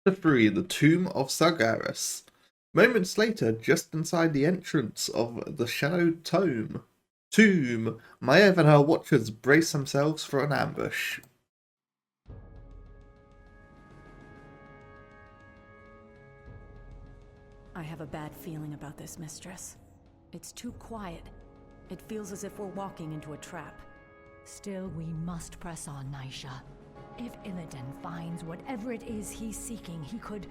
Chapter 3, the Tomb of Sargeras. Moments later, just inside the entrance of the shadowed tomb, Maiev and her watchers brace themselves for an ambush. I have a bad feeling about this, mistress. It's too quiet. It feels as if we're walking into a trap. Still, we must press on, Naisha. If Illidan finds whatever it is he's seeking, he could...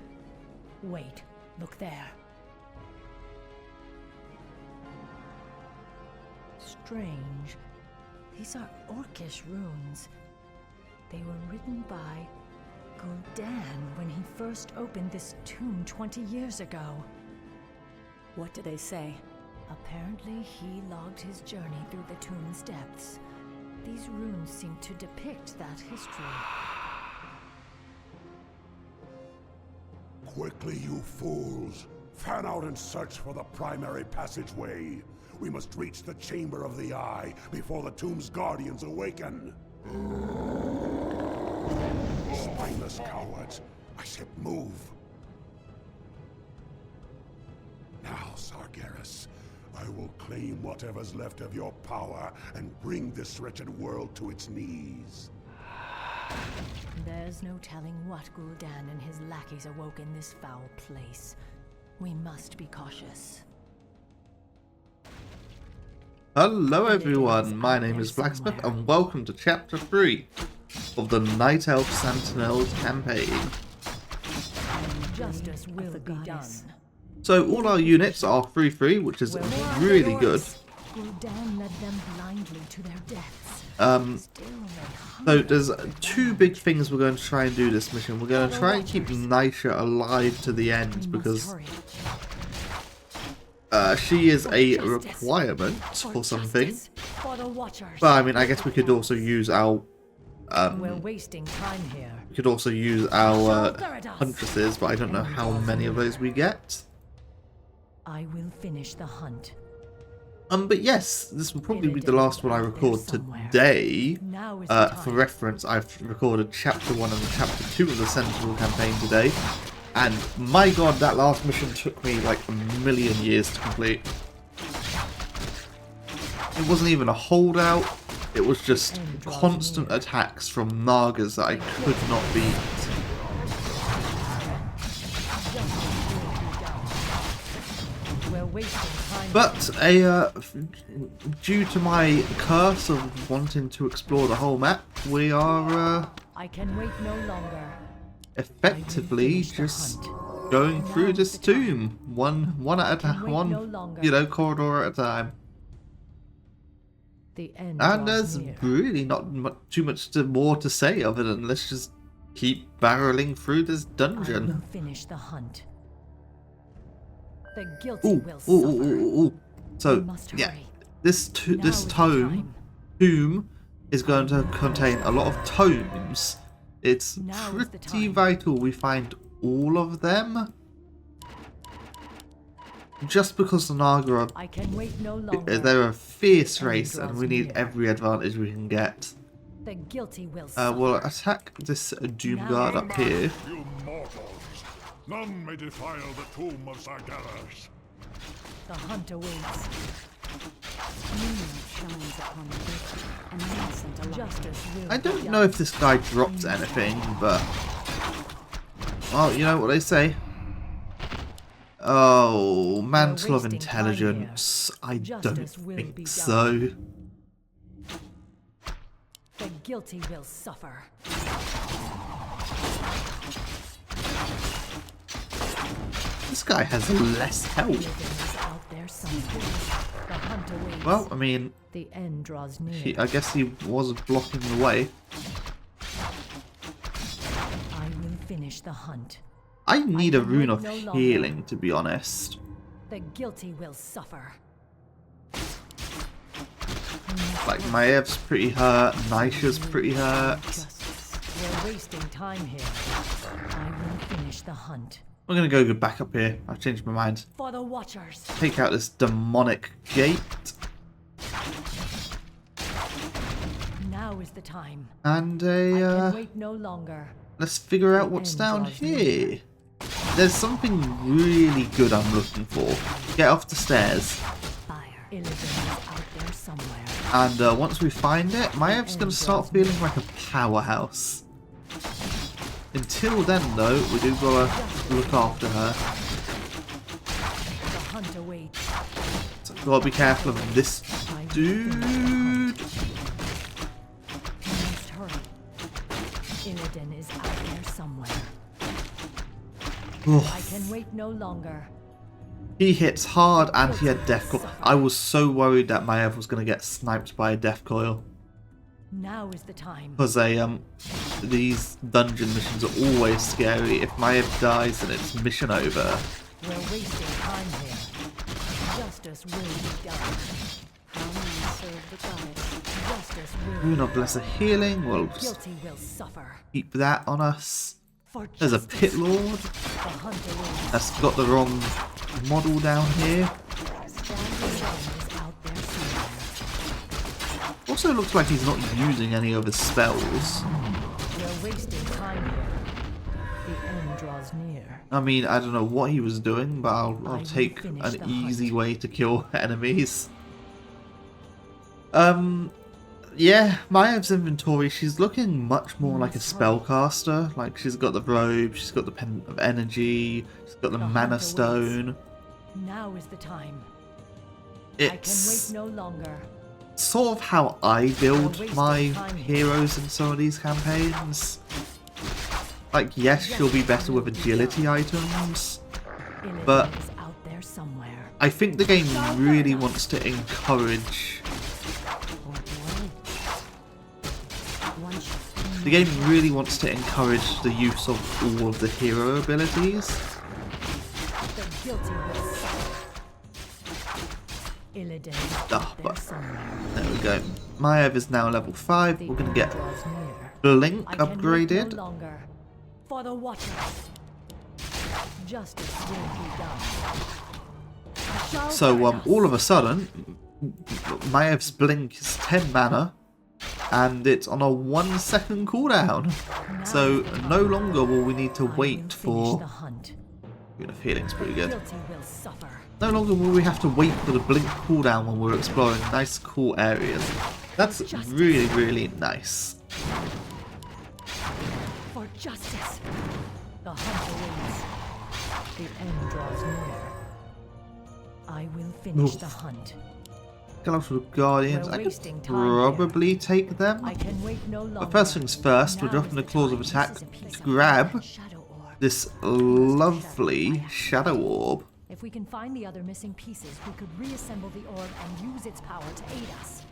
Wait, look there. Strange. These are Orcish runes. They were written by Gul'dan when he first opened this tomb 20 years ago. What do they say? Apparently, he logged his journey through the tomb's depths. These runes seem to depict that history. Quickly, you fools! Fan out and search for the primary passageway. We must reach the Chamber of the Eye before the tomb's guardians awaken. Spineless cowards! I said move! Now, Sargeras, I will claim whatever's left of your power and bring this wretched world to its knees. There's no telling what Gul'dan and his lackeys awoke in this foul place. We must be cautious. Hello everyone, my name is Blacksmiith and welcome to Chapter 3 of the Night Elf Sentinels campaign. Justice will be done. So all our units are 3-3, which is really good. Gul'dan led them blindly to their deaths. So there's two big things we're going to try and do this mission. We're going to try and keep Naisha alive to the end because she is a requirement for something. But I mean, I guess we could also use our we're wasting time here. we could also use our huntresses, but I don't know how many of those we get. I will finish the hunt. But yes, this will probably be the last one I record today. For reference, I've recorded Chapter 1 and Chapter 2 of the Sentinel campaign today. And my god, that last mission took me like a million years to complete. It wasn't even a holdout. It was just constant attacks from Nagas that I could not beat. But due to my curse of wanting to explore the whole map, we are I can wait no longer. Effectively just going through this tomb one at a time, one corridor at a time. And there's really not too much more to say other than let's just keep barreling through this dungeon. I will finish the hunt. The guilty will suffer. So yeah, this tomb is going to contain a lot of tomes. It's pretty vital we find all of them. Just because the Naga are they're a fierce race and we need every advantage we can get. The guilty will we'll attack this Doom Guard up here. You mortals! None may defile the Tomb of Sargeras. The hunt awaits. I don't know if this guy drops anything, but well, you know what they say. Oh, Mantle of Intelligence. I don't think so. The guilty will suffer. This guy has less health. Well, I mean, the end draws near. I guess he was blocking the way. I will finish the hunt. I need a rune of healing, to be honest. The guilty will suffer. Like, Maiev's pretty hurt, Naisha's pretty hurt. We're wasting time here. I will finish the hunt. We're gonna go back up here. I've changed my mind. For the Watchers. Take out this demonic gate. Now is the time. And I can wait no longer. let's figure out what's down here. There's something really good I'm looking for. Get off the stairs. And once we find it, Maiev's going to start feeling like a powerhouse. Until then, though, we do gotta look after her. So gotta be careful of this dude. Illidan is out there somewhere. Oh. I can wait no longer. He hits hard and he had death coil. I was so worried that Maiev was going to get sniped by a death coil. Now is the time. Because these dungeon missions are always scary. If Maiev dies, then it's mission over. We're wasting time here. Justice will be done. How many serve the goddess? Justice will be Rune of Lesser Healing. We'll just guilty will suffer. keep that on us. For There's a justice, pit lord. the hunter will That's got the wrong model down here. is out there somewhere. Also looks like he's not using any of his spells. We're wasting time here. The end draws near. I mean, I don't know what he was doing, but I'll take an easy way to kill enemies. Yeah, Maiev's inventory, she's looking much more like a spellcaster. Like, she's got the robe, she's got the Pendant of Energy, she's got the Mana Stone. Now is the time. It's I can wait no longer. sort of how I build my heroes in some of these campaigns. Like, yes, she'll be better with agility items, but Illidan is out there somewhere. I think the game really wants to encourage... The game really wants to encourage the use of all of the hero abilities. The guilty will suffer. Illidan is out there somewhere. There we go. Maiev is now level 5. We're going to get Draws near. Blink I can wait upgraded. no longer. For the Watchers. Justice will be done. I shall So guard us. all of a sudden, Maiev's Blink is 10 mana. And it's on a 1 second cooldown. So no longer will we need to wait for... The hunt. Rune of Healing's pretty good. Guilty will suffer. No longer will we have to wait for the Blink cooldown when we're exploring nice cool areas. That's really, really nice. For justice. The hunt awaits. The end draws near. I will finish Oof. the hunt. Colourful Guardians, We're I could wasting time probably take them. I can wait no longer. But first things first, we're Now dropping is the the claws of time. attack This is a piece to of grab shadow orb. this lovely Shadow Orb. If we can find the other missing pieces, we could reassemble the orb and use its power to aid us.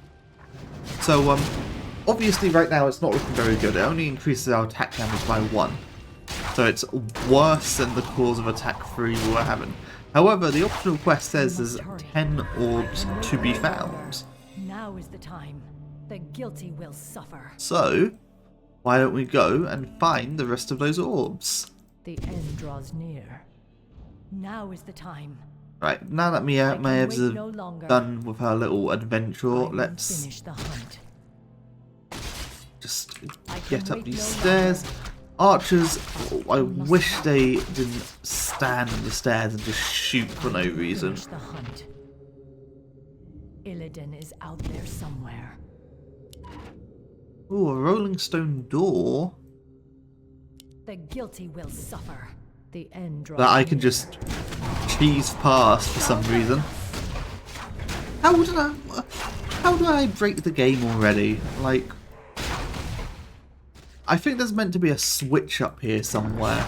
So, obviously right now it's not looking very good. It only increases our attack damage by 1. So it's worse than the claws of attack 3 we were having. However, the optional quest says there's 10 orbs to be found. Now is the time. The guilty will suffer. So, why don't we go and find the rest of those orbs? The end draws near. Now is the time. Right, now that Maev's done with her little adventure, let's Finish the hunt. just get up these stairs. Archers, I wish they didn't stand on the stairs and just shoot for no reason. Finish the hunt. Illidan is out there somewhere. Ooh, a rolling stone door The guilty will suffer. The end draws that I can near. just cheese past for some reason. How do I break the game already? Like, I think there's meant to be a switch up here somewhere.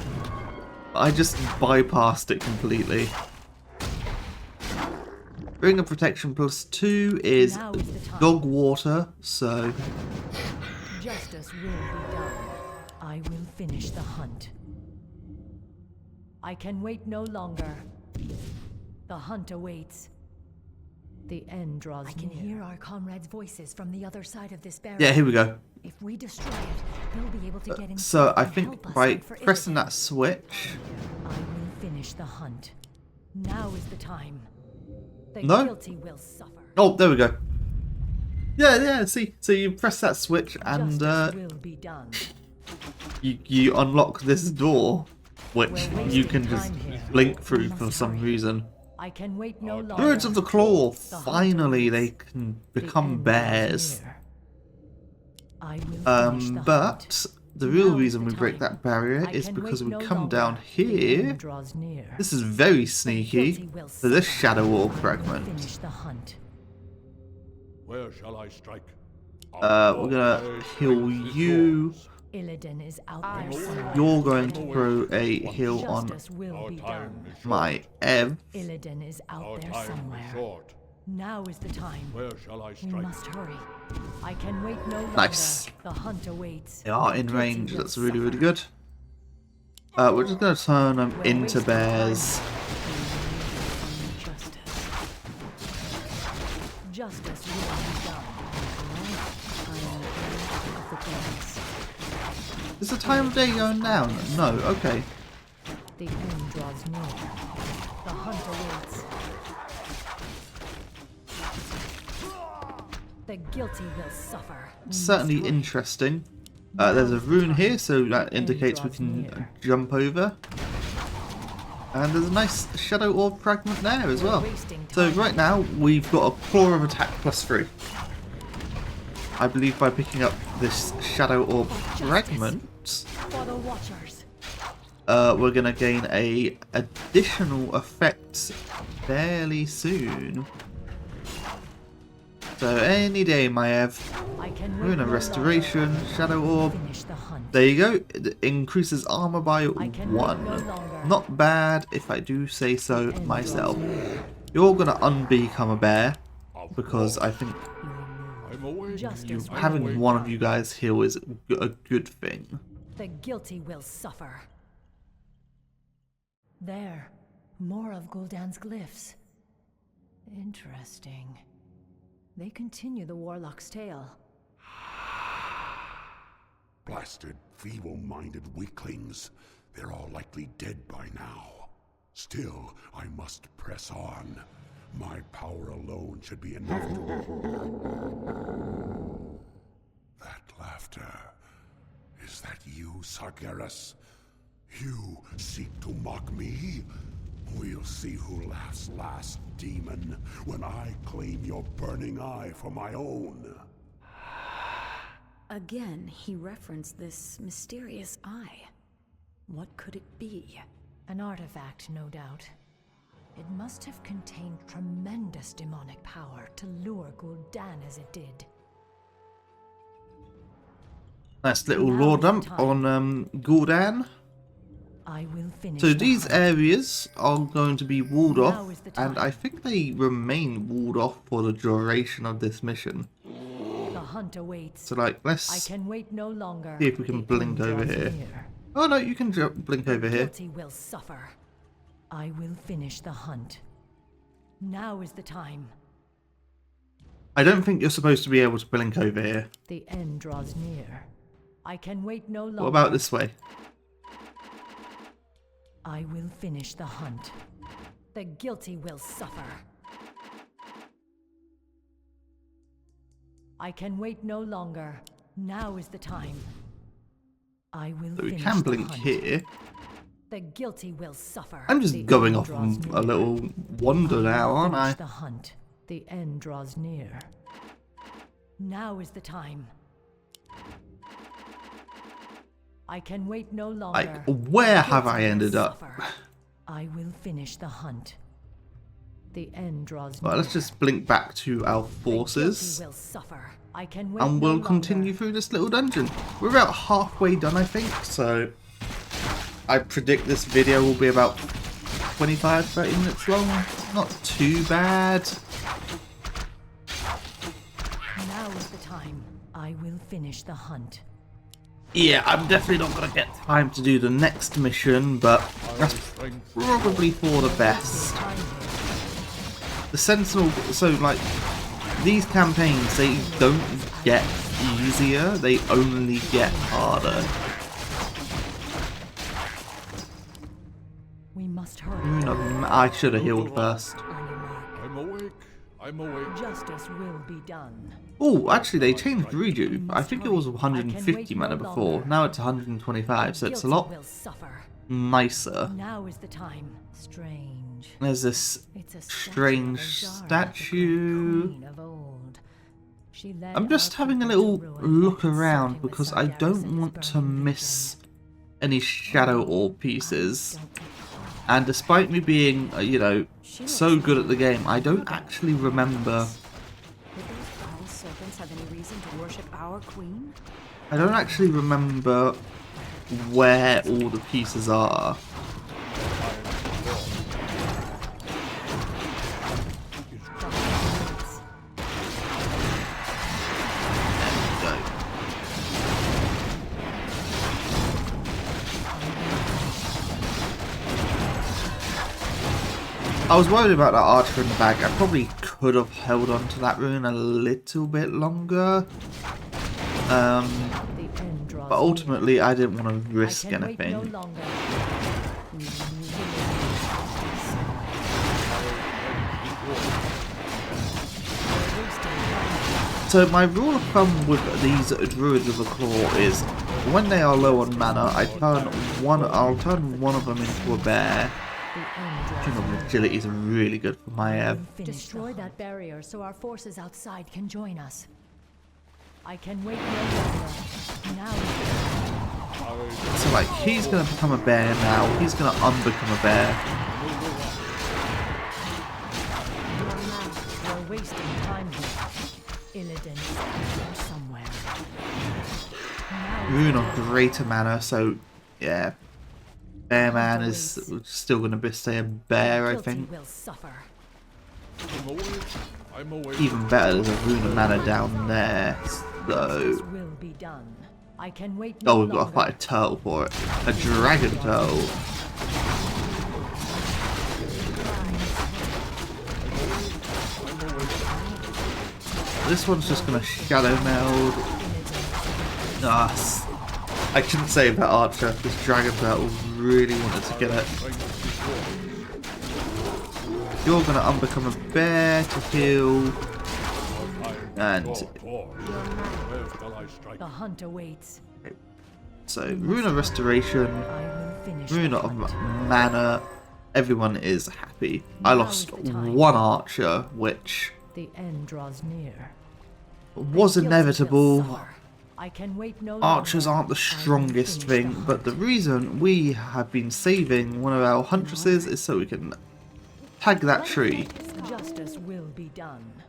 I just bypassed it completely. Ring of Protection +2 is Now is the time. dog water, so Justice will be done. I will finish the hunt. I can wait no longer. The hunt awaits. The end draws near. I can hear our comrades' voices from the other side of this barrier. yeah, here we go. If we destroy it, they'll be able to get in. So I and think help us by fight for pressing Illidan. that switch, I will finish the hunt. Now is the time. The No? guilty will suffer. oh, there we go. Yeah, see, so you press that switch and Justice will be done. you unlock this door, which you can just blink through for some reason. I can wait no longer. Birds of the Claw, finally they can become bears. But the real reason we break that barrier is because we come down here. This is very sneaky. So this Shadow Orb fragment. Where shall I strike? We're gonna heal you. Illidan is out there somewhere. You're going to throw a heal on Justice will be done. Maiev. Illidan is out there somewhere. Now is the time. Where shall I We strike? must hurry. I can wait no longer. Nice. The hunt awaits. They are in range. That's really, really good. We're just going to turn them into bears. Justice will be done. I am of the bears. Is the time of day going down? No, okay. The end draws near. The hunt awaits. The guilty will suffer. Certainly interesting. There's a rune here, so that indicates we can jump over. And there's a nice Shadow Orb fragment there as well. So right now, we've got a Claw of Attack +3. I believe by picking up this Shadow Orb fragment, For the Watchers. we're going to gain a additional effect fairly soon. So any day, Maiev. Rune of Restoration, Shadow Orb. There you go. It increases armor by 1. Not bad, if I do say so myself. You're going to unbecome a bear, because I think having one of you guys heal is a good thing. The guilty will suffer. There, more of Gul'dan's glyphs. Interesting. They continue the warlock's tale. Blasted, feeble-minded weaklings. They're all likely dead by now. Still, I must press on. My power alone should be enough to... That laughter. Is that you, Sargeras? You seek to mock me? We'll see who laughs last, demon, when I claim your burning eye for my own. Again, he referenced this mysterious eye. What could it be? An artifact, no doubt. It must have contained tremendous demonic power to lure Gul'dan as it did. Nice little lore dump on Gul'dan. I will finish. So these areas are going to be walled off, and I think they remain walled off for the duration of this mission. The hunt awaits. So like, let's I can wait no longer. see if we can blink over here. Oh no, you can blink over here. Guilty will suffer. I will finish the hunt. Now is the time. I don't think you're supposed to be able to blink over here. The end draws near. I can wait no longer. What about this way? I will finish the hunt. The guilty will suffer. I can wait no longer. Now is the time. I will So we finish can the blink hunt. here. The guilty will suffer. I'm just The going end off draws on near. a little wander now, aren't I? Finish the hunt. The end draws near. Now is the time. I can wait no longer. Like, where have I Guilty will ended up? suffer. I will finish the hunt. The end draws Well, near. let's just blink back to our The forces, guilty will suffer. I can wait and no we'll longer. continue through this little dungeon. We're about halfway done, I think, so I predict this video will be about 25-30 minutes long. Not too bad. Now is the time. I will finish the hunt. Yeah, I'm definitely not going to get time to do the next mission, but that's probably for the best. Time here. The Sentinel, so like, these campaigns, they don't get easier, they only get harder. We must hurry. I should have healed first. On your mark. I'm awake. I'm awake. Justice will be done. Oh, actually they changed redo. I think it was 150 mana before. Now it's 125, so it's a lot Will suffer. nicer. Now is the time. Strange. There's this It's a strange statue statue. of the queen of old. She led I'm just our having a people little to ruin, look consorting around with because I Sargeras don't and want its to burning miss vision. any shadow orb pieces. And despite me being, you know, so good at the game, I don't actually remember. Would those foul serpents have any reason to worship our queen? I don't actually remember where all the pieces are. I was worried about that archer in the bag. I probably could have held on to that rune a little bit longer. But ultimately I didn't want to risk anything. So my rule of thumb with these Druids of the Claw is when they are low on mana, I'll turn one of them into a bear. Tomb of Agility is really good for Maiev. Destroy that barrier so our forces outside can join us. I can wait no longer. Now. So like, he's going to become a bear now. He's going to unbecome a bear. We're wasting time here. Illidan is here somewhere. Rune of greater mana, so yeah. Bear man is still going to stay a bear, I think. I'm awake. Even better, there's a rune of mana down there. So, oh, we've got to fight a turtle for it. A dragon turtle. This one's just going to shadow meld. Nice. I couldn't save that archer. This dragon turtle really wanted to get it. You're going to unbecome a bear to heal. And the hunt awaits. So, Rune of Restoration, Rune of Mana, everyone is happy. I lost one archer, which the end draws near. Was inevitable. I can wait no Archers aren't the strongest thing, but the reason we have been saving one of our huntresses is so we can tag that tree. Justice will be done.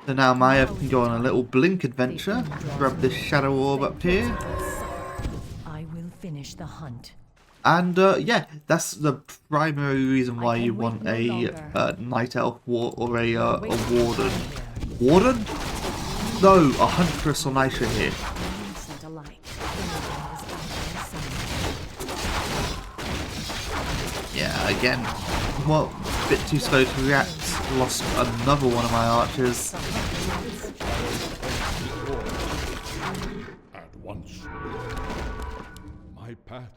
So now Maiev can go on a little blink adventure, grab this shadow orb up here. I will finish the hunt. And yeah, that's the primary reason why you want a night elf or a warden. Warden? No, a huntress or Nisha here. Yeah, again, well, a bit too slow to react. Lost another one of my archers. At once. My path.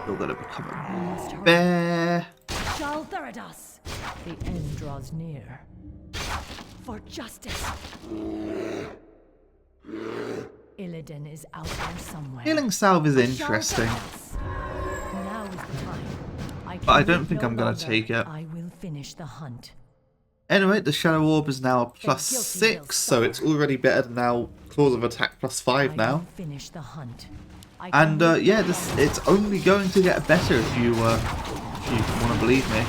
You're gonna become a bear. Sargeras. The end draws near. For justice. Illidan is out there somewhere. Healing salve is interesting, Now is the time. but I don't think I'm gonna take it. I will finish the hunt. Anyway, the shadow orb is now a +6, so it's already better than our claws of attack +5 now. Finish the hunt. And yeah, it's only going to get better if you want to believe me.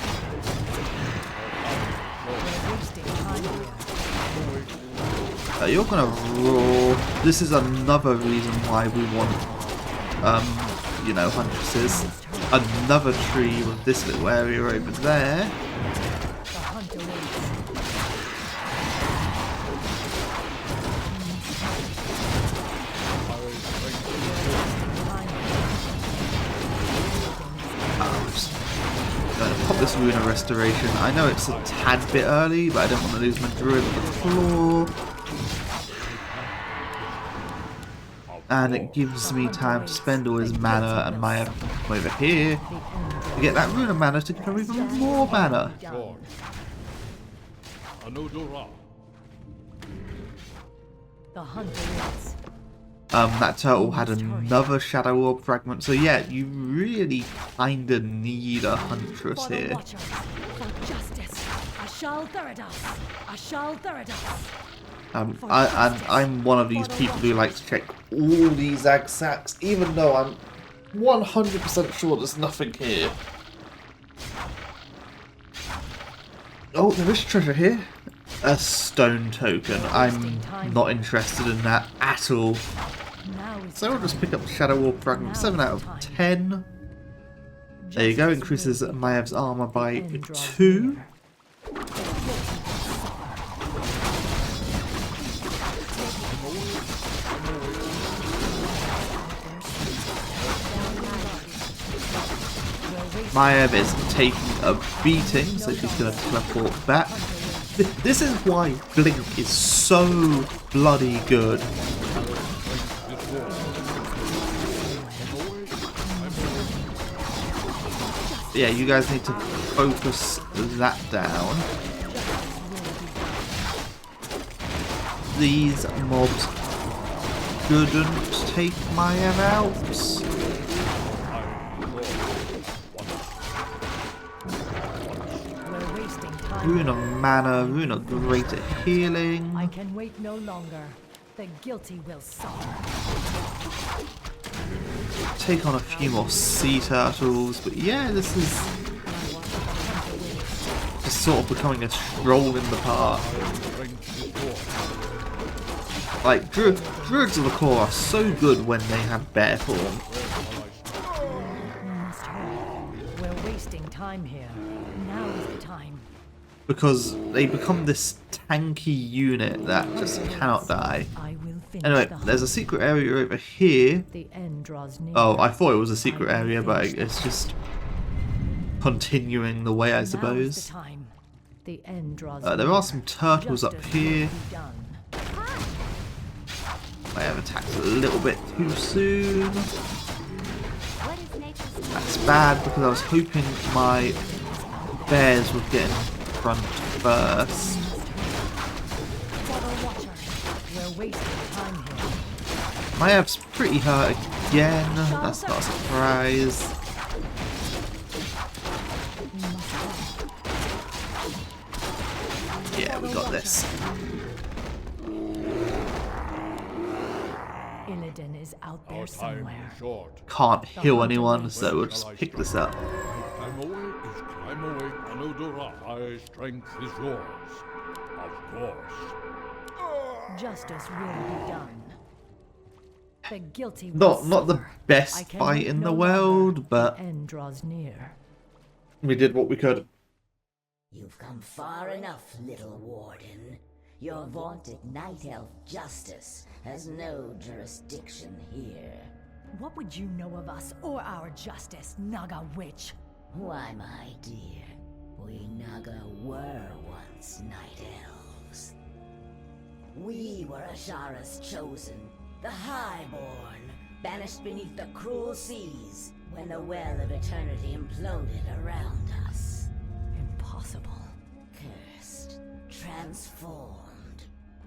You're gonna roar. This is another reason why we want, you know, huntresses. Another tree with this little area over there. Pop this Rune of Restoration. I know it's a tad bit early, but I don't want to lose my Druid of the Claw. And it gives me time to spend all his mana and Maiev over here to get that Rune of Mana to become even more mana. The hunter is. That turtle had another shadow orb fragment, so yeah, you really kinda need a huntress For the here. Watchers, for justice, Ashal Theridas, Ashal Theridas. I'm one of these people who likes to check all these ag sacks, even though I'm 100% sure there's nothing here. Oh, there is treasure here. A stone token. I'm not interested in that at all. So I'll just pick up the Shadow Orb fragment. 7 out of 10. There you go. Increases Maiev's armor by 2. Maiev is taking a beating, so she's going to teleport back. This is why Blink is so bloody good. Yeah, you guys need to focus that down. These mobs shouldn't take Maiev out. Rune of Mana, Rune of Greater Healing. I can wait no longer. The guilty will suffer. Take on a few more sea turtles, but yeah, this is just sort of becoming a stroll in the park. Like, Druids of the Core are so good when they have bear form. We're wasting time here. Now is the time. Because they become this tanky unit that just cannot die. Anyway, there's a secret area over here. The end draws near. Oh, I thought it was a secret area, but it's just continuing the way, I suppose. The end draws There are some turtles up here. I have attacked a little bit too soon. That's bad because I was hoping my bears would get in front first. Maiev's pretty hurt again. That's not a surprise. Yeah, we got this. Illidan is out there somewhere. Can't heal anyone, so we'll just pick this up. Climb away, Anudura. Strength is yours. Of course. Justice will be done. The guilty Not the best fight in the world, but end draws near. we did what we could. You've come far enough, little warden. Your vaunted night elf justice has no jurisdiction here. What would you know of us or our justice, Naga witch? Why, my dear, we Naga were once night elves. We were Ashara's chosen, the Highborn, banished beneath the cruel seas when the Well of Eternity imploded around us. Impossible. Cursed, transformed.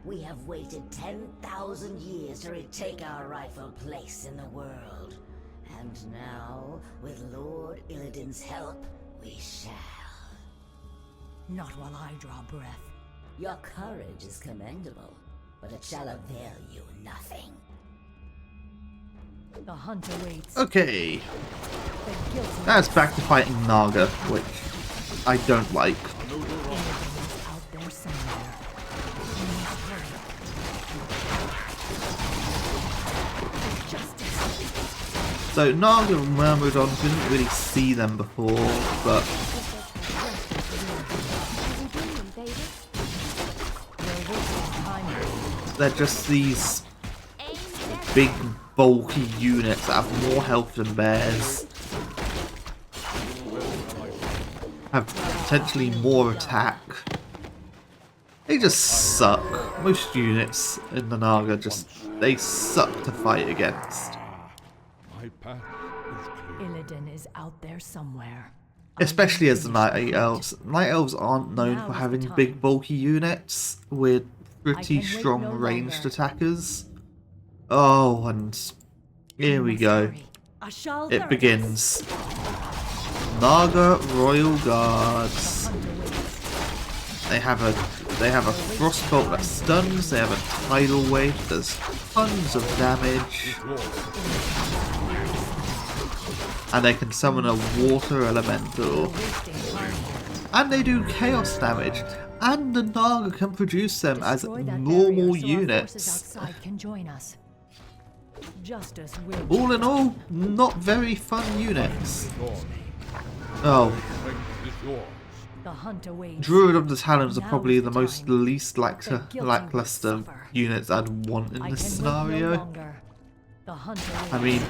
We have waited 10,000 years to retake our rightful place in the world. And now, with Lord Illidan's help, we shall. Not while I draw breath. Your courage is commendable, but it shall avail you nothing. The hunter waits. Okay, The guilty that's back to fighting Naga, which I don't like. Illidan is out there somewhere. We must hurry. Justice. So Naga and Myrmidons, we didn't really see them before, but they're just these big, bulky units that have more health than bears. Have potentially more attack. They just suck. Most units in the Naga they suck to fight against. My path is clear. Illidan is out there somewhere. Especially as the Night Elves. Night Elves aren't known for having big, bulky units. We're pretty can wait strong no ranged longer. attackers. Oh, and here we go. It begins. Naga Royal Guards. They have a frostbolt that stuns. They have a tidal wave that does tons of damage, and they can summon a water elemental. And they do chaos damage. And the Naga can produce them as normal units. All in all, not very fun units. Oh. Druid of the Talons are probably the most least lackluster units I'd want in this scenario. I mean,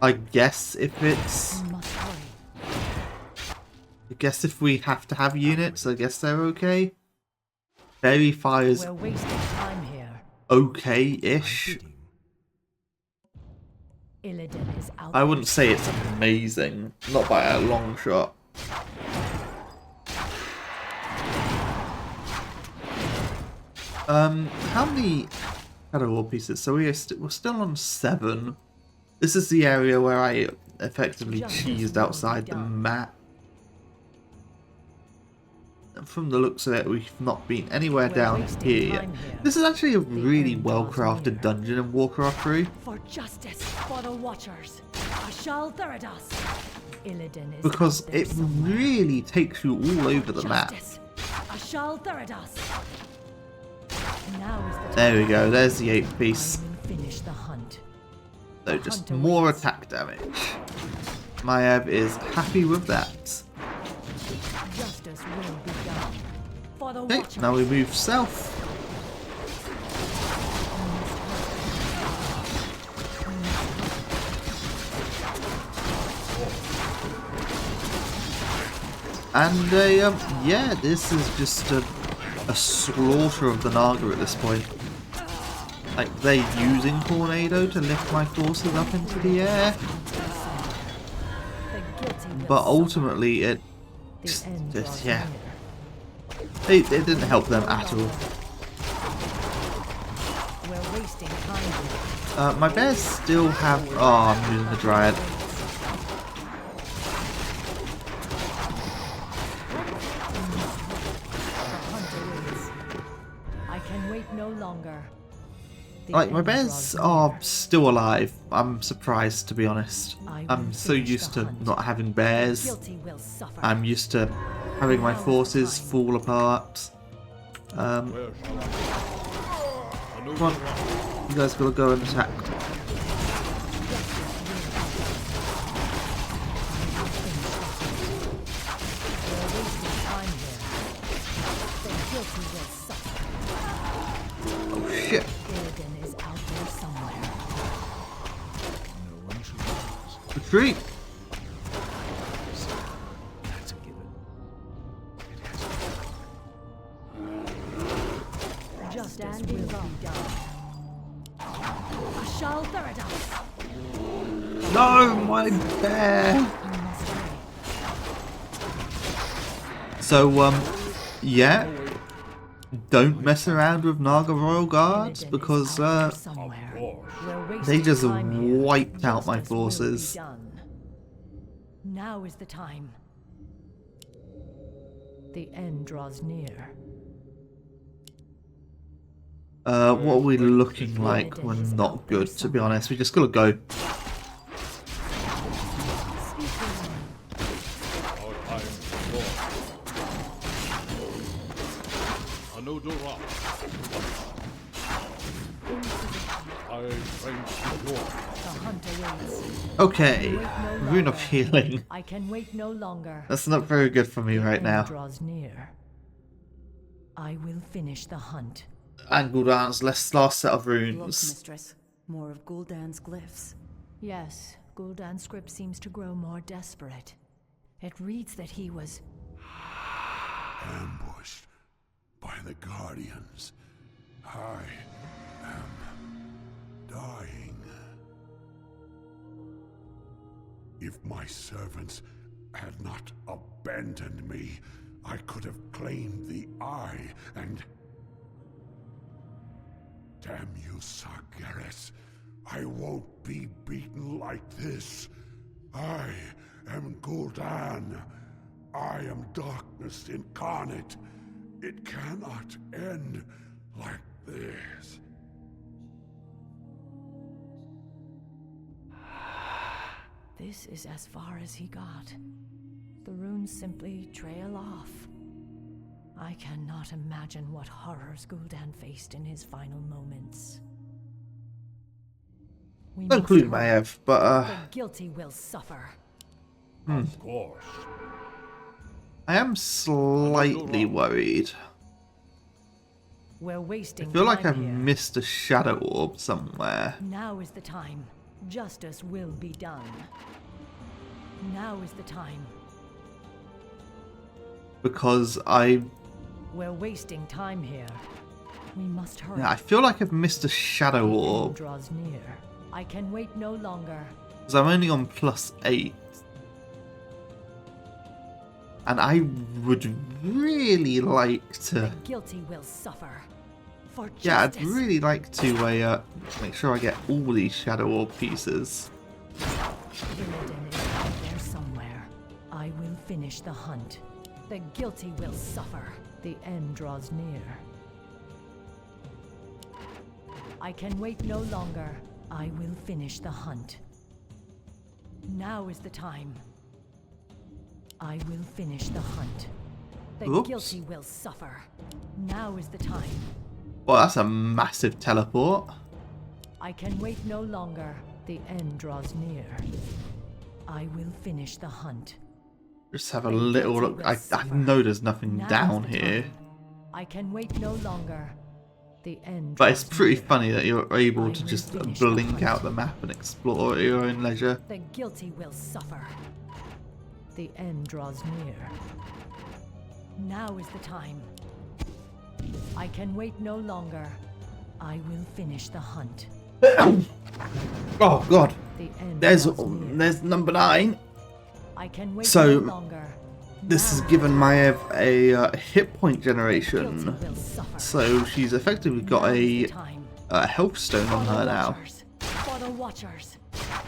I guess if it's... I guess if we have to have units, I guess they're okay. Fairy Fire's okay-ish. I wouldn't say it's amazing, not by a long shot. How many Shadow War pieces? So we're still on 7. This is the area where I effectively cheesed outside the map. From the looks of it, we've not been anywhere down here. This is actually a really well-crafted dungeon in Warcraft 3. For justice for the Watchers, Because it really takes you all over the map. There we go, there's the 8th piece. So just more attack damage. Maiev is happy with that. Okay, now we move south. And yeah, this is just a slaughter of the Naga at this point. Like, they're using Tornado to lift my forces up into the air. But ultimately, it just yeah. It didn't help them at all. My bears still have... Oh, I'm using the Dryad. I can wait no longer. Like, my bears are still alive. I'm surprised, to be honest. I'm so used to not having bears. I'm used to having my forces fall apart. Come on, you guys gotta go and attack. Oh shit. Retreat! No, my bear! So, yeah, don't mess around with Naga Royal Guards because they just wiped out my forces. Now is the time. The end draws near. What are we looking like? We're not good, to be honest. We just gotta go. Okay, Rune of Healing. I can wait no longer. That's not very good for me right now. Draws near. I will finish the hunt. And Gul'dan's last set of Look, runes. mistress. More of Gul'dan's glyphs. Yes, Gul'dan's script seems to grow more desperate. It reads that he was Ambushed by the Guardians. I am dying. If my servants had not abandoned me, I could have claimed the Eye and Damn you, Sargeras. I won't be beaten like this. I am Gul'dan. I am darkness incarnate. It cannot end like this. This is as far as he got. The runes simply trail off. I cannot imagine what horrors Gul'dan faced in his final moments. We No must clue, hurry. Maiev, but The guilty will suffer. Of course. I am slightly worried. We're I wasting feel like time I've here. missed a shadow orb somewhere. Now is the time. Justice will be done. Now is the time. Because I We're wasting time here. We must hurry. I feel like I've missed a shadow The end orb. draws near. I can wait no longer. Because I'm only on +8. And I would really like to... The guilty will suffer. For Yeah, I'd justice. really like to make sure I get all these shadow orb pieces. Illidan is out there somewhere. I will finish the hunt. The guilty will suffer. The end draws near. I can wait no longer. I will finish the hunt. Now is the time. I will finish the hunt. The Oops. guilty will suffer. Now is the time. Well, that's a massive teleport. I can wait no longer. The end draws near. I will finish the hunt. Just have a little look. I know there's nothing Now down is the here. time. I can wait no longer. The end. But it's draws pretty near. funny that you're able I to will just finish the blink hunt. out the map and explore at your own leisure. The guilty will suffer. The end draws near. Now is the time. I can wait no longer. I will finish the hunt. Oh god, The end there's draws near. there's number 9. I can wait So, no longer. This has Now given is Maiev a hit point the guilty generation, will suffer. so she's effectively got Now is the a time. health stone on For her the now. Watchers. For the Watchers.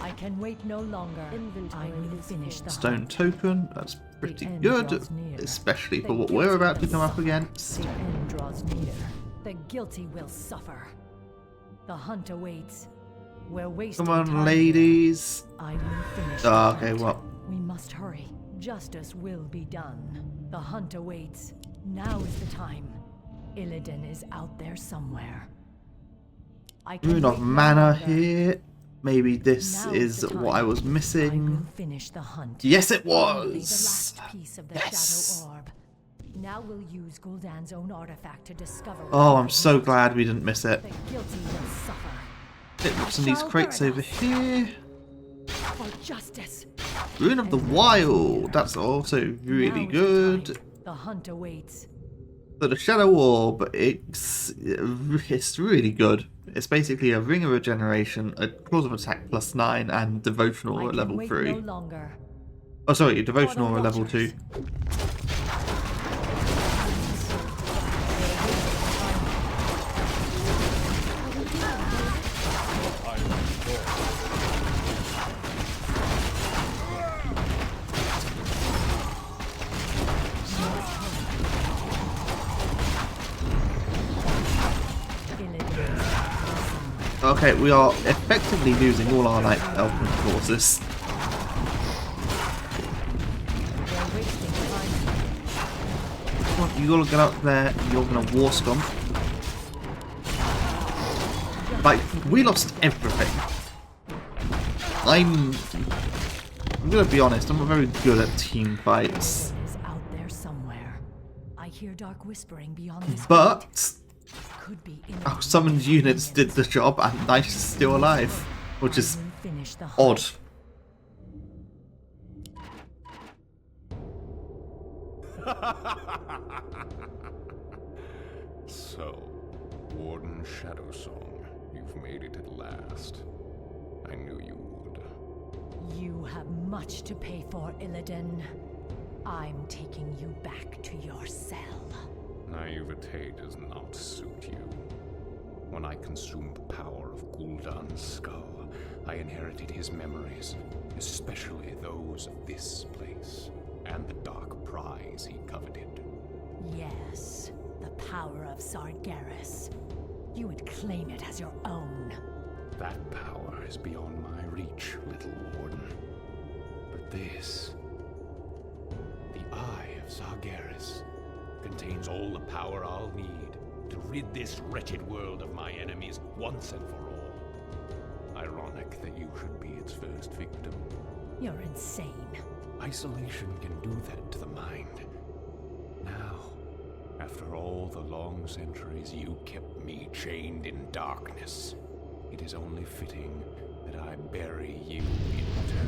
I can wait no longer. I will finish the Stone hunt. token, that's pretty end good, draws near. especially The for what guilty we're about to will come up suffer. against. The end draws near. The guilty will suffer. The hunt awaits. We're wasting Come on, time. ladies. I will finish. Ah, the okay, hunt. well. We must hurry. Justice will be done. The hunt awaits. Now is the time. Illidan is out there somewhere. I can Rune of wait no Mana longer. here. Maybe this Now is the what I time. was I will missing. finish the hunt. Yes, it Only the was. last piece of the Yes. shadow orb. Now we'll use Gul'dan's own artifact to discover. Oh, what I'm it so is. glad we didn't miss it. The guilty will suffer. What's in these crates over here? For justice. Rune of the Wild. That's also really Now is the good. time. The hunt awaits. So the Shadow Orb, it's really good. It's basically a Ring of Regeneration, a Claws of Attack +9, and Devotional I at can level wait 3. no longer. Oh, sorry, Devotional at level 2. Okay, we are effectively losing all our Night Elfin forces. We're wasting time. Come on, you gotta get up there, you're gonna War Stomp. Like, we lost everything. I'm gonna be honest, I'm not very good at team fights. Illidan is out there somewhere. I hear dark whispering beyond this. But could be our summoned units did the job and Night is still alive, which is finish the odd. So, Warden Shadowsong, you've made it at last. I knew you would. You have much to pay for, Illidan. I'm taking you back to your cell. Naivete does not suit you. When I consumed the power of Gul'dan's skull, I inherited his memories, especially those of this place, and the dark prize he coveted. Yes, the power of Sargeras. You would claim it as your own. That power is beyond my reach, little warden. But this, the Eye of Sargeras, contains all the power I'll need to rid this wretched world of my enemies once and for all. Ironic that you should be its first victim. You're insane. Isolation can do that to the mind. Now, after all the long centuries you kept me chained in darkness, it is only fitting that I bury you in turn.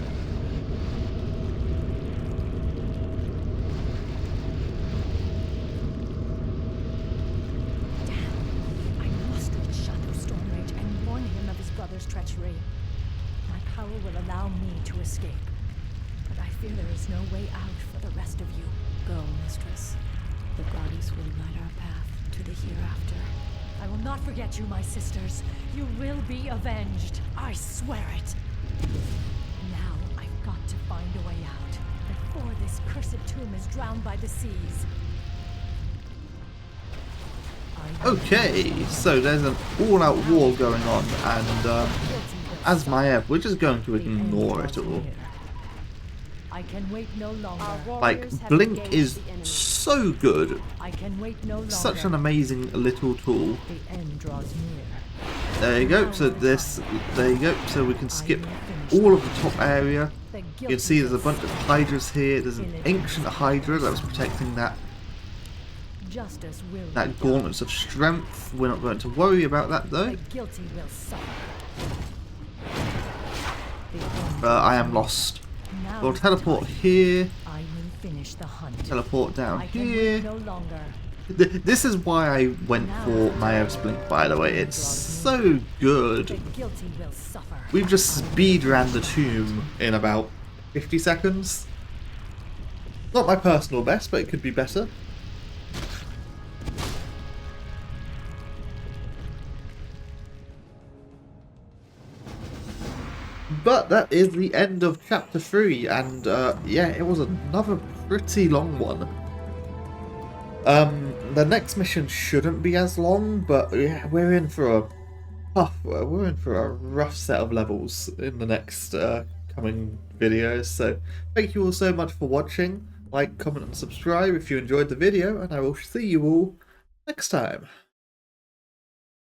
Damn! I must reach Shadow Stormrage and warn him of his brother's treachery. My power will allow me to escape, but I fear there is no way out for the rest of you. Go, mistress. The goddess will light our path to the hereafter. I will not forget you, my sisters. You will be avenged. I swear it. Now I've got to find a way out before this cursed tomb is drowned by the seas. Okay, so there's an all-out war going on, and as Maiev, we're just going to ignore it all. I can wait no longer. Like, Blink is so good. I can wait no longer. Such an amazing little tool. The end draws near. There you go. So there you go. So we can skip all of the top area. You can see there's a bunch of hydras here. There's an ancient hydra that was protecting that gauntlet of strength. We're not going to worry about that though. The guilty will suffer. I am lost. We'll teleport here. I will finish the hunt. Teleport down I can here. wait no longer. This is why I went for Maiev's Blink, by the way. It's so good. The guilty will suffer. We've just speed ran the tomb in about 50 seconds. Not my personal best, but it could be better. But that is the end of chapter 3, and yeah, it was another pretty long one. The next mission shouldn't be as long, but yeah, we're in for a rough set of levels in the next coming videos. So thank you all so much for watching. Like, comment and subscribe if you enjoyed the video, and I will see you all next time.